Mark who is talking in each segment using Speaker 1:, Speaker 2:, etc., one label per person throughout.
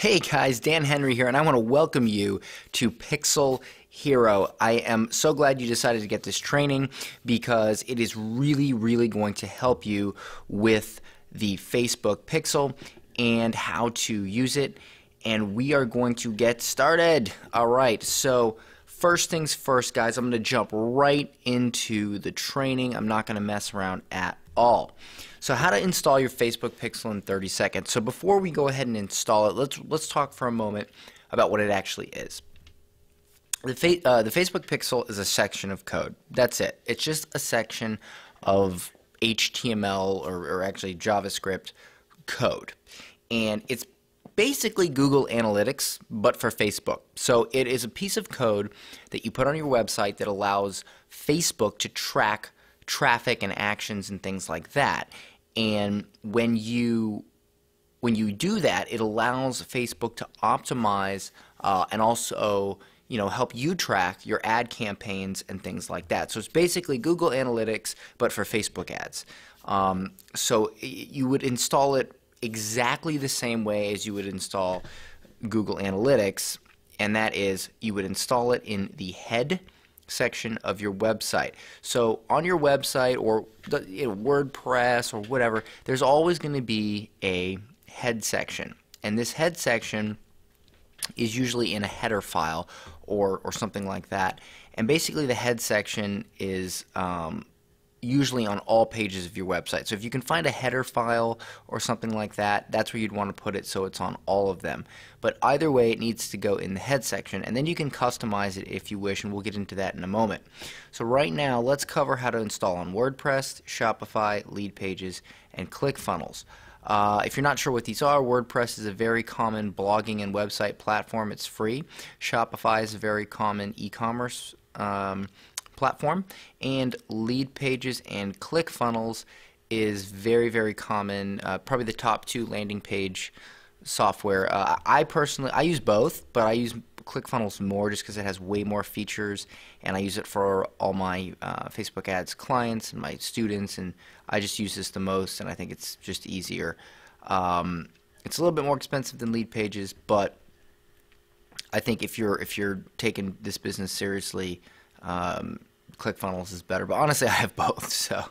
Speaker 1: Hey guys, Dan Henry here, and I want to welcome you to Pixel Hero. I am so glad you decided to get this training because it is really going to help you with the Facebook Pixel and how to use it. And we are going to get started. Alright, so first things first, guys, I'm going to jump right into the training. I'm not going to mess around at all. So how to install your Facebook Pixel in 30 seconds. So before we go ahead and install it, let's talk for a moment about what it actually is. The Facebook Pixel is a section of code. That's it. It's just a section of HTML or actually JavaScript code. And it's basically Google Analytics, but for Facebook. So it is a piece of code that you put on your website that allows Facebook to track traffic and actions and things like that. And when you do that, it allows Facebook to optimize and also help you track your ad campaigns and things like that. So it's basically Google Analytics but for Facebook ads. So you would install it exactly the same way as you would install Google Analytics, and that is you would install it in the head section of your website. So on your website or WordPress or whatever, there's always going to be a head section, and this head section is usually in a header file or something like that. And basically the head section is usually on all pages of your website. So if you can find a header file or something like that, that's where you'd want to put it so it's on all of them. But either way, it needs to go in the head section, and then you can customize it if you wish, and we'll get into that in a moment. So right now, let's cover how to install on WordPress, Shopify, Leadpages, and ClickFunnels. If you're not sure what these are, WordPress is a very common blogging and website platform. It's free. Shopify is a very common e-commerce platform, and Leadpages and ClickFunnels is very common, probably the top two landing page software. I use both, but I use ClickFunnels more just because it has way more features, and I use it for all my Facebook ads clients and my students, and I just use this the most, and I think it's just easier. It's a little bit more expensive than Leadpages, but I think if you're taking this business seriously, ClickFunnels is better, but honestly I have both. So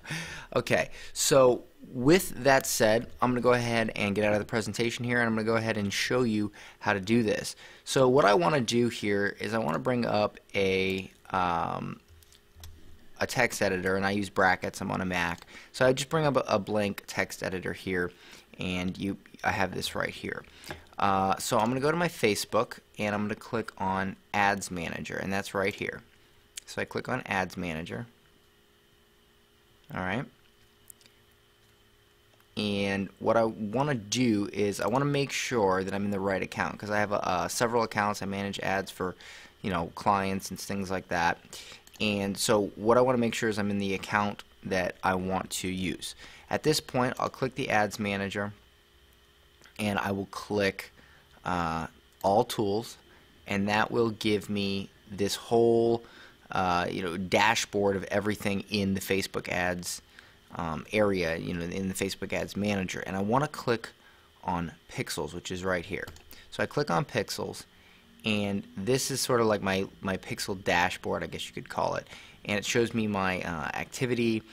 Speaker 1: okay, so with that said, I'm going to go ahead and get out of the presentation here, and I'm going to go ahead and show you how to do this. So what I want to do here is I want to bring up a text editor, and I use brackets. I'm on a Mac, so I just bring up a blank text editor here, and I have this right here. So I'm going to go to my Facebook, and I'm going to click on Ads Manager, and that's right here. So I click on Ads Manager. Alright. And what I want to do is I want to make sure that I'm in the right account, because I have several accounts. I manage ads for clients and things like that. And so what I want to make sure is I'm in the account that I want to use. At this point, I'll click the Ads Manager, and I will click All Tools, and that will give me this whole dashboard of everything in the Facebook ads area, in the Facebook ads manager. And I want to click on Pixels, which is right here. So I click on Pixels, and this is sort of like my Pixel dashboard, I guess you could call it. And it shows me my activity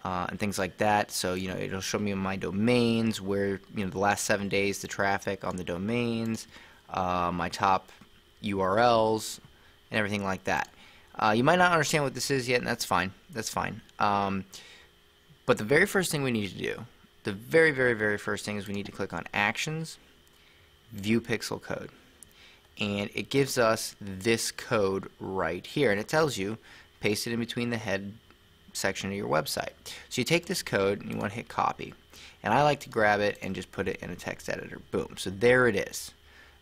Speaker 1: and things like that. So it'll show me my domains, where the last 7 days the traffic on the domains, my top URLs, and everything like that. You might not understand what this is yet, and that's fine. That's fine. But the very first thing we need to do, the very first thing is we need to click on Actions, View Pixel Code. And it gives us this code right here. And it tells you, paste it in between the head section of your website. So you take this code, and you want to hit Copy. And I like to grab it and just put it in a text editor. Boom. So there it is.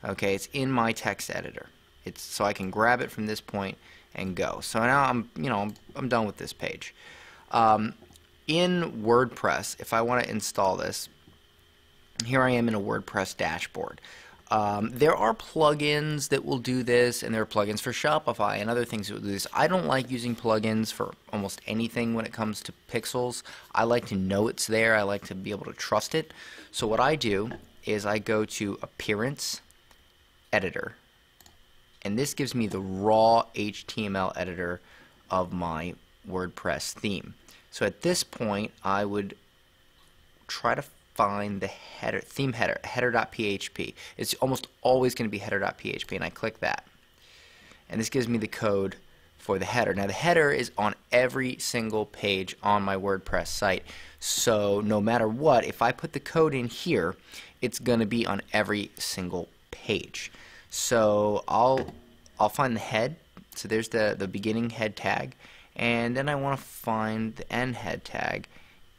Speaker 1: Okay, it's in my text editor. So I can grab it from this point and go. So now I'm done with this page. In WordPress, if I want to install this, here I am in a WordPress dashboard. There are plugins that will do this, and there are plugins for Shopify and other things that will do this. I don't like using plugins for almost anything when it comes to pixels. I like to know it's there. I like to be able to trust it. So what I do is I go to Appearance, editor, and this gives me the raw HTML editor of my WordPress theme. So at this point, I would try to find the header, theme header, header.php. It's almost always going to be header.php, and I click that. And this gives me the code for the header. Now the header is on every single page on my WordPress site, so no matter what, if I put the code in here, it's going to be on every single page. So I'll find the head. So there's the beginning head tag, and then I want to find the end head tag.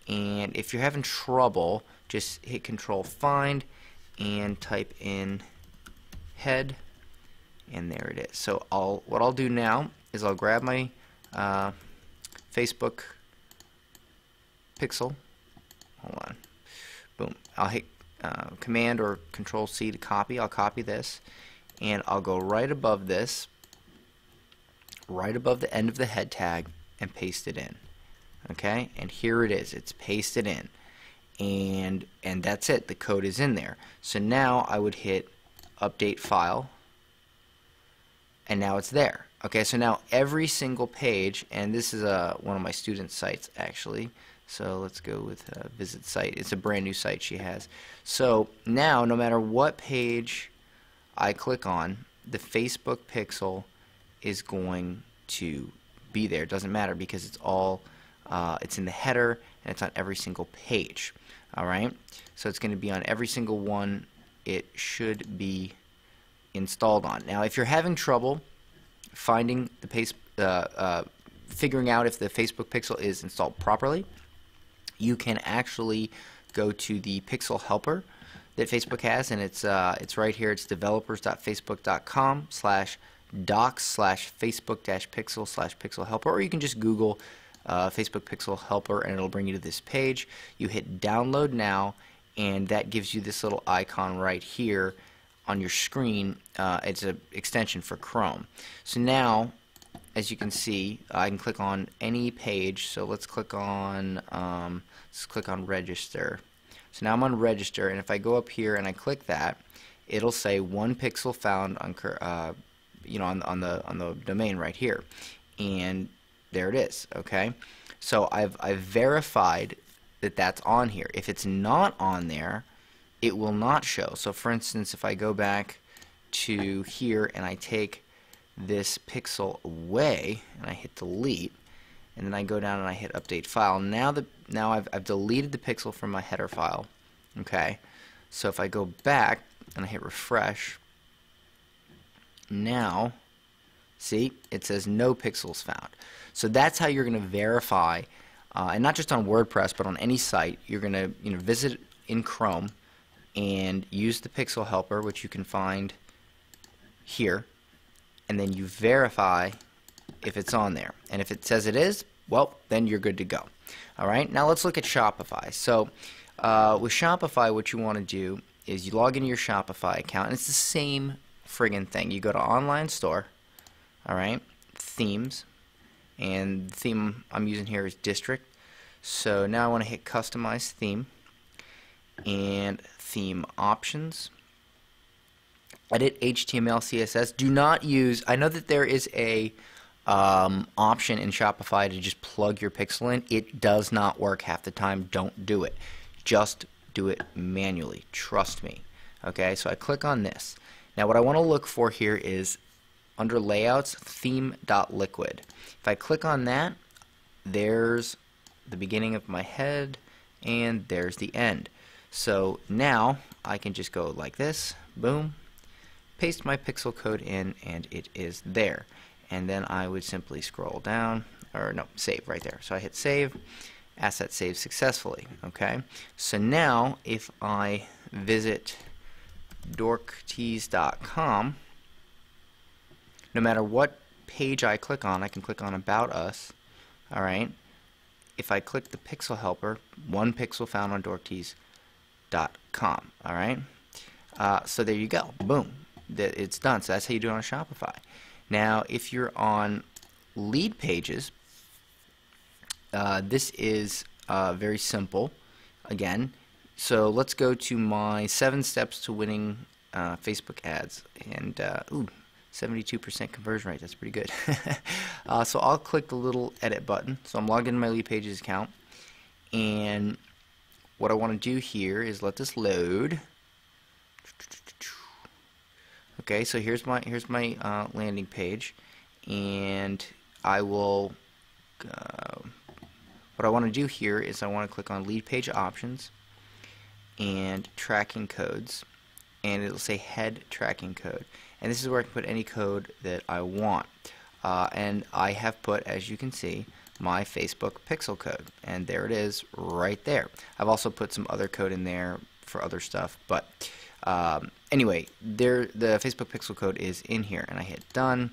Speaker 1: And if you're having trouble, just hit Control Find and type in head, and there it is. So what I'll do now is I'll grab my Facebook pixel. Hold on. Boom. I'll hit Command or Control C to copy. I'll copy this, and I'll go right above this, right above the end of the head tag, and paste it in. Okay, and here it is. It's pasted in, and that's it. The code is in there. So now I would hit Update File, and now it's there. Okay, so now every single page, and this is one of my student sites actually. So let's go with Visit Site. It's a brand new site she has. So now, no matter what page I click on, the Facebook pixel is going to be there. It doesn't matter because it's all it's in the header and it's on every single page. Alright, so it's going to be on every single one it should be installed on. Now if you're having trouble finding the figuring out if the Facebook pixel is installed properly, you can actually go to the pixel helper that Facebook has, and it's right here. It's developers.facebook.com/docs/facebook-pixel/pixel helper, or you can just Google Facebook pixel helper and it'll bring you to this page. You hit download now, and that gives you this little icon right here on your screen. It's an extension for Chrome. So now, as you can see, I can click on any page. So let's click on register. So now I'm on register, and if I go up here and I click that, it'll say 1 pixel found on on the domain right here, and there it is. Okay, so I've verified that that's on here. If it's not on there, it will not show. So for instance, if I go back to here and I take this pixel away and I hit delete, and then I go down and I hit update file, now I've deleted the pixel from my header file. Okay, so if I go back and I hit refresh, now see, it says no pixels found. So that's how you're going to verify, and not just on WordPress but on any site. You're going to visit in Chrome and use the pixel helper, which you can find here, and then you verify if it's on there, and if it says it is, well, then you're good to go. Alright, now let's look at Shopify. So with Shopify, what you want to do is you log into your Shopify account, and it's the same friggin' thing. You go to Online Store, alright, Themes, and the theme I'm using here is District. So now I want to hit Customize Theme, and Theme Options, Edit HTML CSS. Do not use, I know that there is a option in Shopify to just plug your pixel in. It does not work half the time. Don't do it. Just do it manually. Trust me. Okay, so I click on this. Now what I want to look for here is under Layouts, Theme.liquid. If I click on that, there's the beginning of my head and there's the end. So now I can just go like this, boom, paste my pixel code in, and it is there. And then I would simply scroll down, or no, save right there. So I hit save, asset saved successfully. Okay, so now if I visit dorktease.com, no matter what page I click on, I can click on About Us. Alright, if I click the pixel helper, 1 pixel found on dorktease.com. Alright, so there you go, boom, it's done. So that's how you do it on Shopify. Now if you're on lead pages, this is very simple again. So let's go to my 7 steps to winning Facebook ads, and ooh, 72% conversion rate. That's pretty good. So I'll click the little edit button. So I'm logged into my Lead Pages account, and what I want to do here is let this load. Okay, so here's my landing page, and I will. What I want to do here is I want to click on Lead Page Options and Tracking Codes, and it'll say Head Tracking Code, and this is where I can put any code that I want. And I have put, as you can see, my Facebook pixel code, and there it is right there. I've also put some other code in there for other stuff, but anyway, the Facebook pixel code is in here, and I hit done,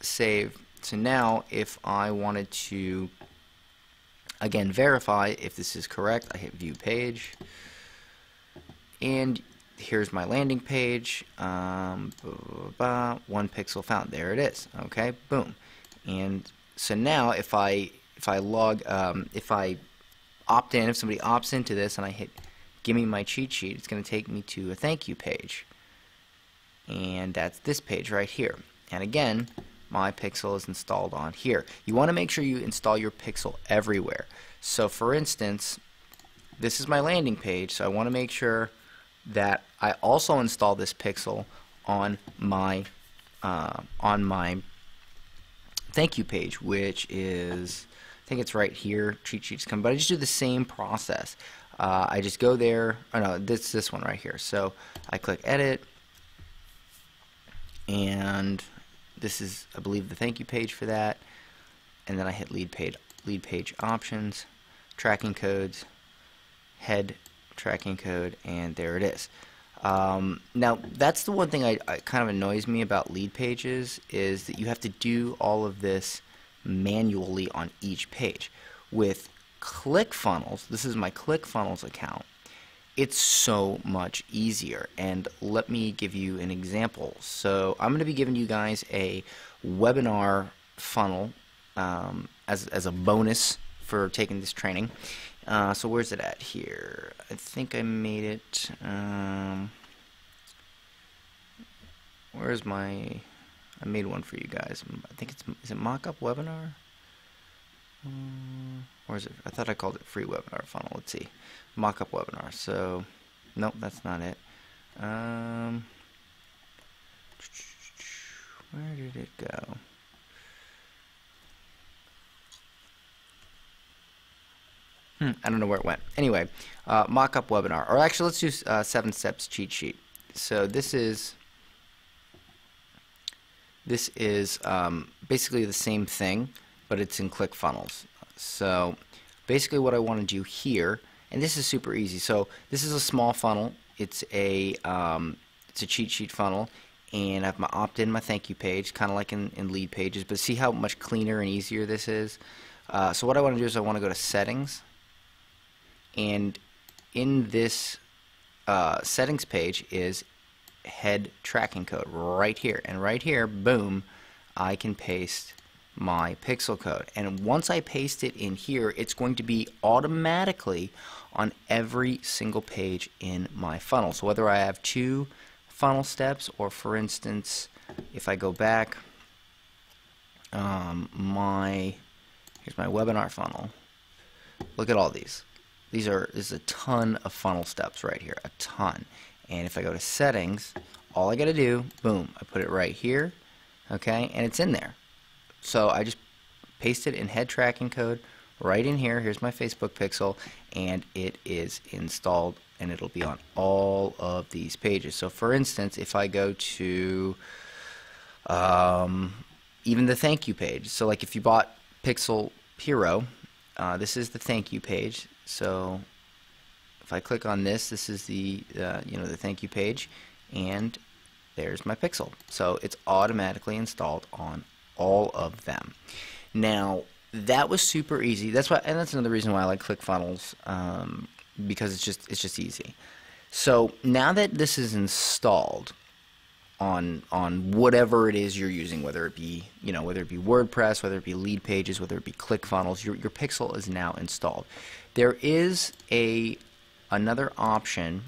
Speaker 1: save. So now if I wanted to again verify if this is correct, I hit view page, and here's my landing page. 1 pixel found. There it is. Okay, boom. And so now if I opt in, if somebody opts into this and I hit give me my cheat sheet, it's going to take me to a thank you page, and that's this page right here. And again, my pixel is installed on here. You want to make sure you install your pixel everywhere. So for instance, this is my landing page, so I want to make sure that I also install this pixel on my thank you page, which is, I think it's right here, cheat sheets come, but I just do the same process. I just go there, oh no, this one right here. So I click edit, and this is, I believe, the thank you page for that, and then I hit lead page options, tracking codes, head tracking code, and there it is. Now that's the one thing I kind of annoys me about Lead Pages, is that you have to do all of this manually on each page. With ClickFunnels, this is my ClickFunnels account, it's so much easier, and let me give you an example. So I'm going to be giving you guys a webinar funnel as a bonus for taking this training. So where's it at here? I think I made it. Where's my? I made one for you guys. I think is it Mockup Webinar? Or is it? I thought I called it Free Webinar Funnel. Let's see, Mockup Webinar. So, nope, that's not it. Where did it go? I don't know where it went. Anyway, Mockup Webinar. Or actually, let's do 7 steps cheat sheet. So this is basically the same thing, but it's in ClickFunnels. So basically what I want to do here, and this is super easy. So this is a small funnel. It's a cheat sheet funnel, and I have my opt-in, my thank you page, kind of like in Lead Pages, but see how much cleaner and easier this is? So what I want to do is I want to go to Settings, and in this Settings page is Head Tracking Code right here, and right here, boom, I can paste my pixel code, and once I paste it in here, it's going to be automatically on every single page in my funnel. So whether I have 2 funnel steps, or for instance, if I go back, here's my webinar funnel. Look at all these. This is a ton of funnel steps right here, a ton. And if I go to Settings, all I got to do, boom, I put it right here, okay, and it's in there. So I just paste it in Head Tracking Code right in here. Here's my Facebook pixel, and it is installed, and it'll be on all of these pages. So for instance, if I go to even the thank you page, so like if you bought Pixel Hero, this is the thank you page. So if I click on this, this is the the thank you page, and there's my pixel. So it's automatically installed on all of them. Now that was super easy. That's why, and that's another reason why I like ClickFunnels, because it's just easy. So now that this is installed on whatever it is you're using, whether it be WordPress, whether it be Lead Pages, whether it be ClickFunnels, your pixel is now installed. There is another option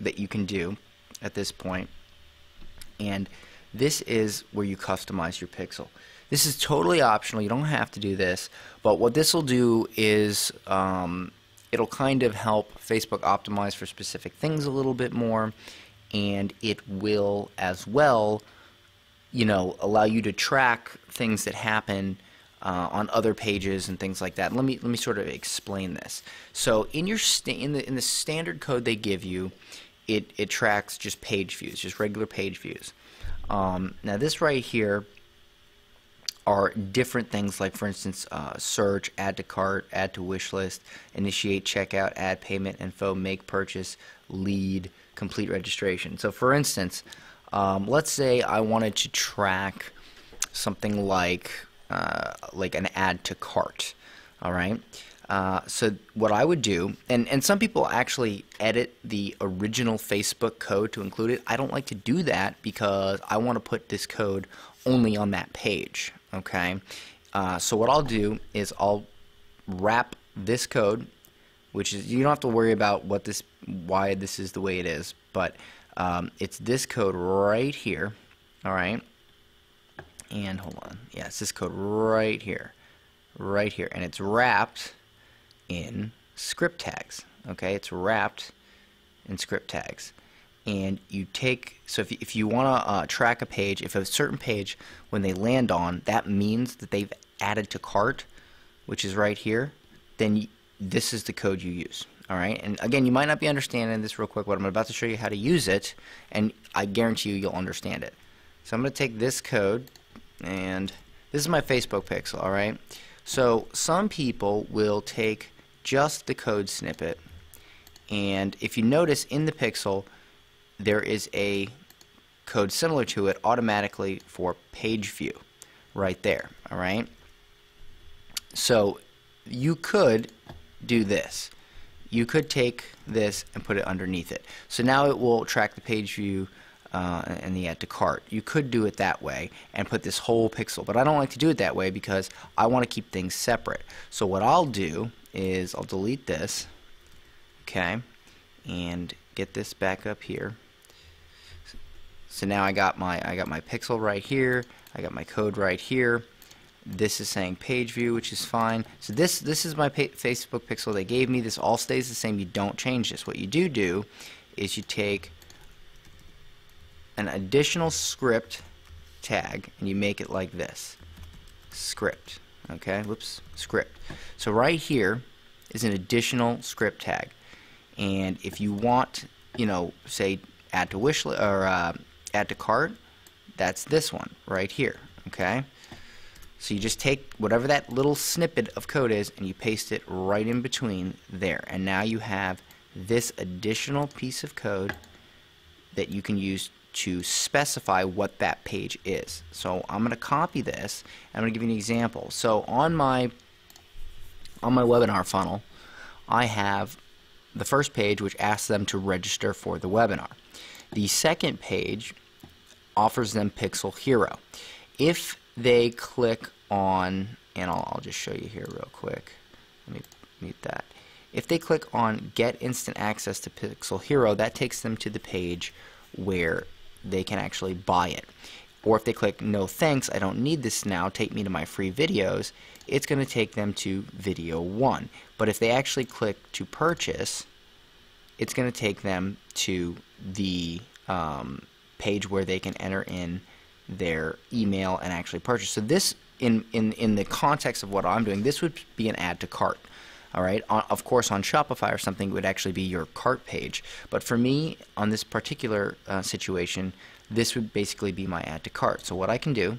Speaker 1: that you can do at this point, and this is where you customize your pixel. This is totally optional. You don't have to do this, but what this will do is it'll kind of help Facebook optimize for specific things a little bit more, and it will as well, you know, allow you to track things that happen on other pages and things like that. Let me sort of explain this. So in your in the standard code they give you, it tracks just page views, just regular page views. Now this right here are different things, like for instance search, add to cart, add to wish list, initiate checkout, add payment info, make purchase, lead, complete registration. So for instance, let's say I wanted to track something like an add to cart. All right. So what I would do, and some people actually edit the original Facebook code to include it. I don't like to do that because I want to put this code only on that page. Okay. So what I'll do is I'll wrap this code, which is, you don't have to worry about why this is the way it is, but it's this code right here. All right. And hold on. Yeah, it's this code right here. Right here. And it's wrapped in script tags. Okay, it's wrapped in script tags. And you take, so if you want to track a page, if a certain page, when they land on, that means that they've added to cart, which is right here, then this is the code you use. All right, and again, you might not be understanding this real quick, but I'm about to show you how to use it, and I guarantee you'll understand it. So I'm going to take this code, and this is my Facebook pixel. All right, so some people will take just the code snippet, and if you notice in the pixel, there is a code similar to it automatically for page view right there. All right, so you could do this. You could take this and put it underneath it. So now it will track the page view and the add to cart. You could do it that way and put this whole pixel, but I don't like to do it that way because I want to keep things separate. So what I'll do is I'll delete this, okay, and get this back up here. So now I got my pixel right here. I got my code right here. This is saying page view, which is fine. So this is my Facebook pixel they gave me. This all stays the same. You don't change this. What you do is you take an additional script tag and you make it like this. Script. Okay, whoops, script. So right here is an additional script tag. And if you want, you know, say add to wish list or add to cart, that's this one right here. Okay. So you just take whatever that little snippet of code is and you paste it right in between there. And now you have this additional piece of code that you can use to specify what that page is. So I'm going to copy this and I'm going to give you an example. So on my webinar funnel, I have the first page which asks them to register for the webinar. The second page offers them Pixel Hero. If they click on, and I'll just show you here real quick. Let me mute that. If they click on Get Instant Access to Pixel Hero, that takes them to the page where they can actually buy it. Or if they click No Thanks, I don't need this now, take me to my free videos, it's going to take them to video 1. But if they actually click to purchase, it's going to take them to the page where they can enter in their email and actually purchase. So this, in the context of what I'm doing, this would be an add to cart. All right. Of course, on Shopify or something, it would actually be your cart page. But for me, on this particular situation, this would basically be my add to cart. So what I can do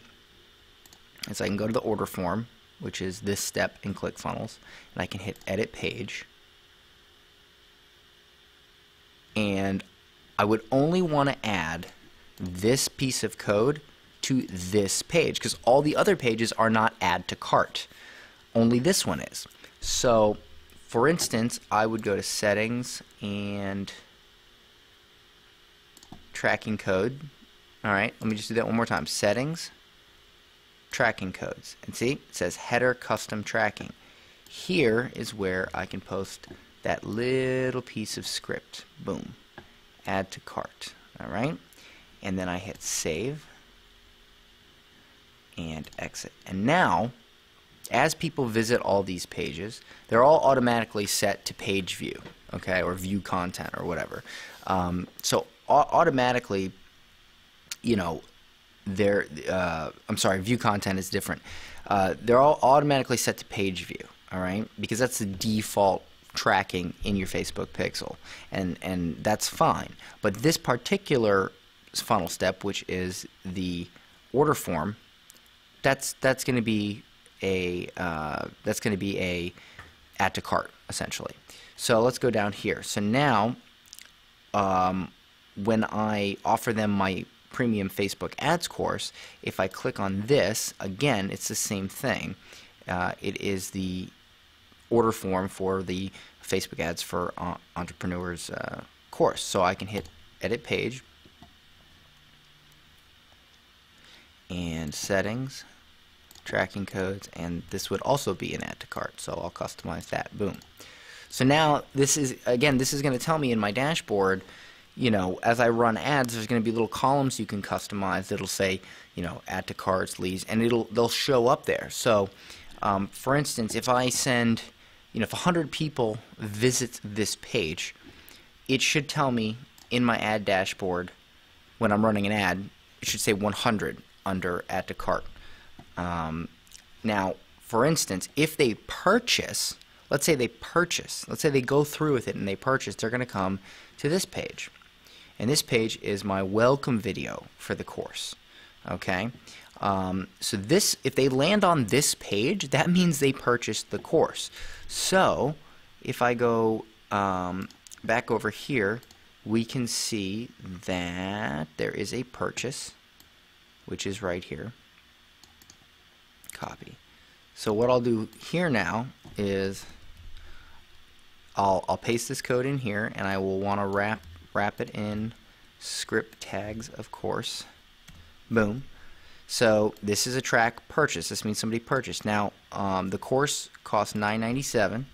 Speaker 1: is I can go to the order form, which is this step in ClickFunnels, and I can hit Edit Page. And I would only want to add this piece of code to this page because all the other pages are not add to cart. Only this one is. So, for instance, I would go to Settings and Tracking Code. All right, let me just do that one more time. Settings, Tracking Codes. And see, it says Header Custom Tracking. Here is where I can post that little piece of script. Boom. add to cart. All right, and then I hit save and exit. And now, as people visit all these pages, they're all automatically set to page view, okay, or view content or whatever. So automatically, you know, I'm sorry, view content is different. They're all automatically set to page view, all right, because that's the default tracking in your Facebook pixel, and that's fine. But this particular funnel step, which is the order form, that's going to be a add to cart essentially. So let's go down here. So now, when I offer them my premium Facebook ads course, if I click on this, again, it's the same thing. It is the order form for the Facebook ads for entrepreneurs course. So I can hit edit page and settings, tracking codes, and this would also be an add to cart. So I'll customize that. Boom. So now this is going to tell me in my dashboard, you know, as I run ads, there's going to be little columns you can customize that'll say, you know, add to carts, leads, and they'll show up there. So, for instance, if I send, you know, if 100 people visit this page, it should tell me in my ad dashboard when I'm running an ad, it should say 100 under add to cart. Now, for instance, if they purchase, let's say they go through with it and they purchase, they're going to come to this page. And this page is my welcome video for the course. Okay? So this, if they land on this page, that means they purchased the course. So if I go back over here, we can see that there is a purchase, which is right here. Copy. So what I'll do here now is I'll paste this code in here, and I will want to wrap it in script tags, of course. Boom. So this is a track purchase. This means somebody purchased. Now the course costs $9.97,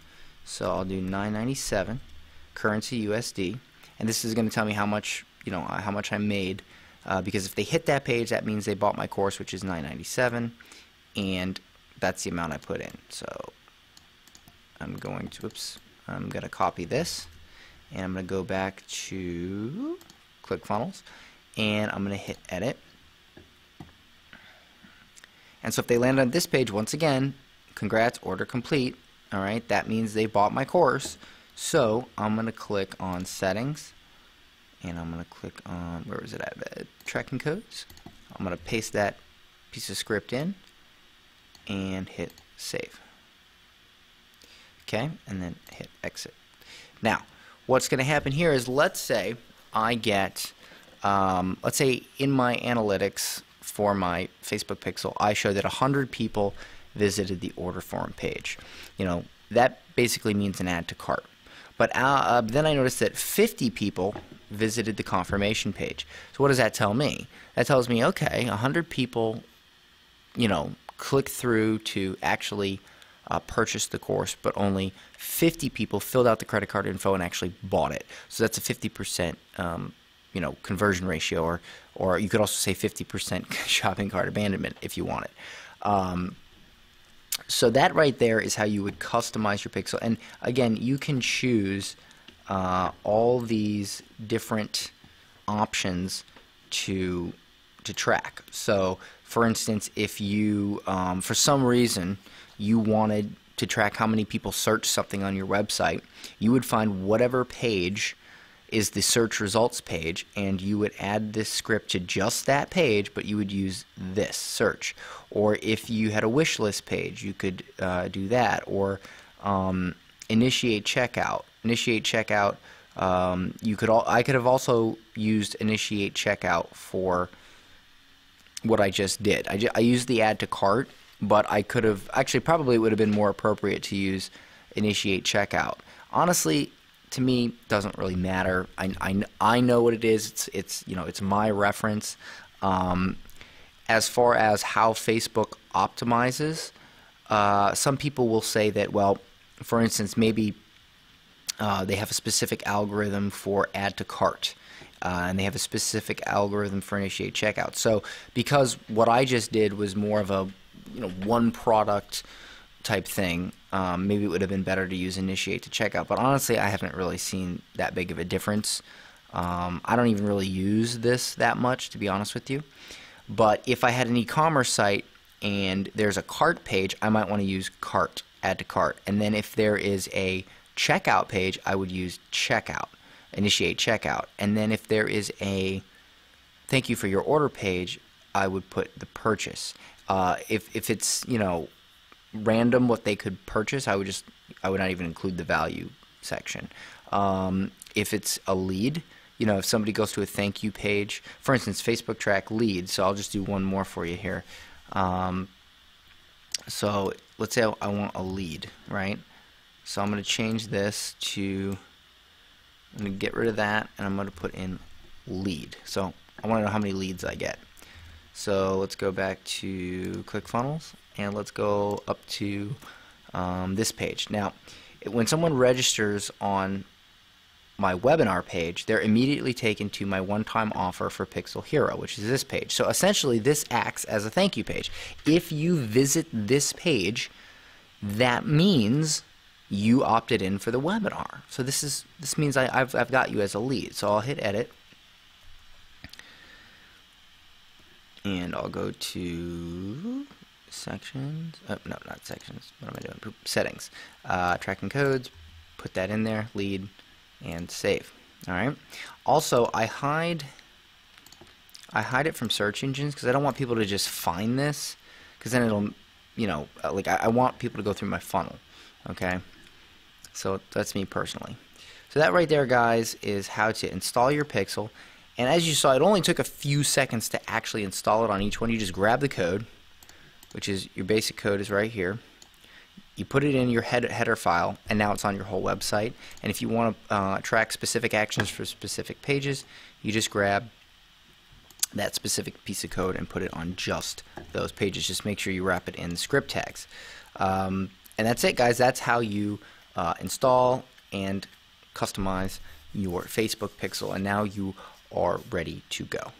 Speaker 1: so I'll do $9.97 currency USD, and this is going to tell me how much, you know, how much I made, because if they hit that page, that means they bought my course, which is $9.97, and that's the amount I put in. So I'm going to copy this, and I'm going to go back to ClickFunnels, and I'm going to hit edit. And so if they land on this page, once again, congrats, order complete. All right, that means they bought my course. So I'm going to click on settings, and I'm going to click on, where was it at? Tracking codes. I'm going to paste that piece of script in and hit save. Okay, and then hit exit. Now, what's going to happen here is, let's say I get, let's say in my analytics for my Facebook pixel, I show that 100 people visited the order form page. You know, that basically means an add to cart. But then I noticed that 50 people visited the confirmation page. So what does that tell me? That tells me, okay, 100 people, you know, click through to actually purchase the course, but only 50 people filled out the credit card info and actually bought it. So that's a 50% you know, conversion ratio, or you could also say 50% shopping cart abandonment if you want it. So that right there is how you would customize your pixel. And again, you can choose all these different options to track. So for instance, if you for some reason you wanted to track how many people search something on your website, you would find whatever page is the search results page, and you would add this script to just that page, but you would use this search. Or if you had a wish list page, you could do that. Or initiate checkout. Initiate checkout. I could have also used initiate checkout for what I just did. I used the add to cart, but I could have actually, probably it would have been more appropriate to use initiate checkout. Honestly, to me, doesn't really matter. I know what it is. It's you know, it's my reference. As far as how Facebook optimizes, some people will say that, well, for instance, maybe they have a specific algorithm for add to cart, and they have a specific algorithm for initiate checkout. So because what I just did was more of a one product type thing, maybe it would have been better to use initiate to checkout. But honestly, I haven't really seen that big of a difference. I don't even really use this that much, to be honest with you. But if I had an e-commerce site and there's a cart page, I might want to use cart, add to cart. And then if there is a checkout page, I would use checkout, initiate checkout. And then if there is a thank you for your order page, I would put the purchase. If it's random what they could purchase, I would not even include the value section. If it's a lead, if somebody goes to a thank you page, for instance, Facebook track lead. So I'll just do one more for you here. So let's say I want a lead, right? So I'm going to change this to, I'm going to get rid of that, and I'm going to put in lead. So I want to know how many leads I get. So let's go back to ClickFunnels, and let's go up to this page. Now, when someone registers on my webinar page, they're immediately taken to my one-time offer for Pixel Hero, which is this page. So essentially, this acts as a thank you page. If you visit this page, that means you opted in for the webinar. So this means I've got you as a lead. So I'll hit edit, and I'll go to sections. Oh, no, not sections. What am I doing? Settings, tracking codes. Put that in there. Lead. And save. All right. Also, I hide it from search engines because I don't want people to just find this, because then it'll, like I want people to go through my funnel. Okay. So that's me personally. So that right there, guys, is how to install your Pixel. And as you saw, it only took a few seconds to actually install it on each one. You just grab the code, which is your basic code is right here. You put it in your header file, and now it's on your whole website. And if you want to track specific actions for specific pages, you just grab that specific piece of code and put it on just those pages. Just make sure you wrap it in script tags. And that's it, guys. That's how you install and customize your Facebook Pixel, and now you are ready to go.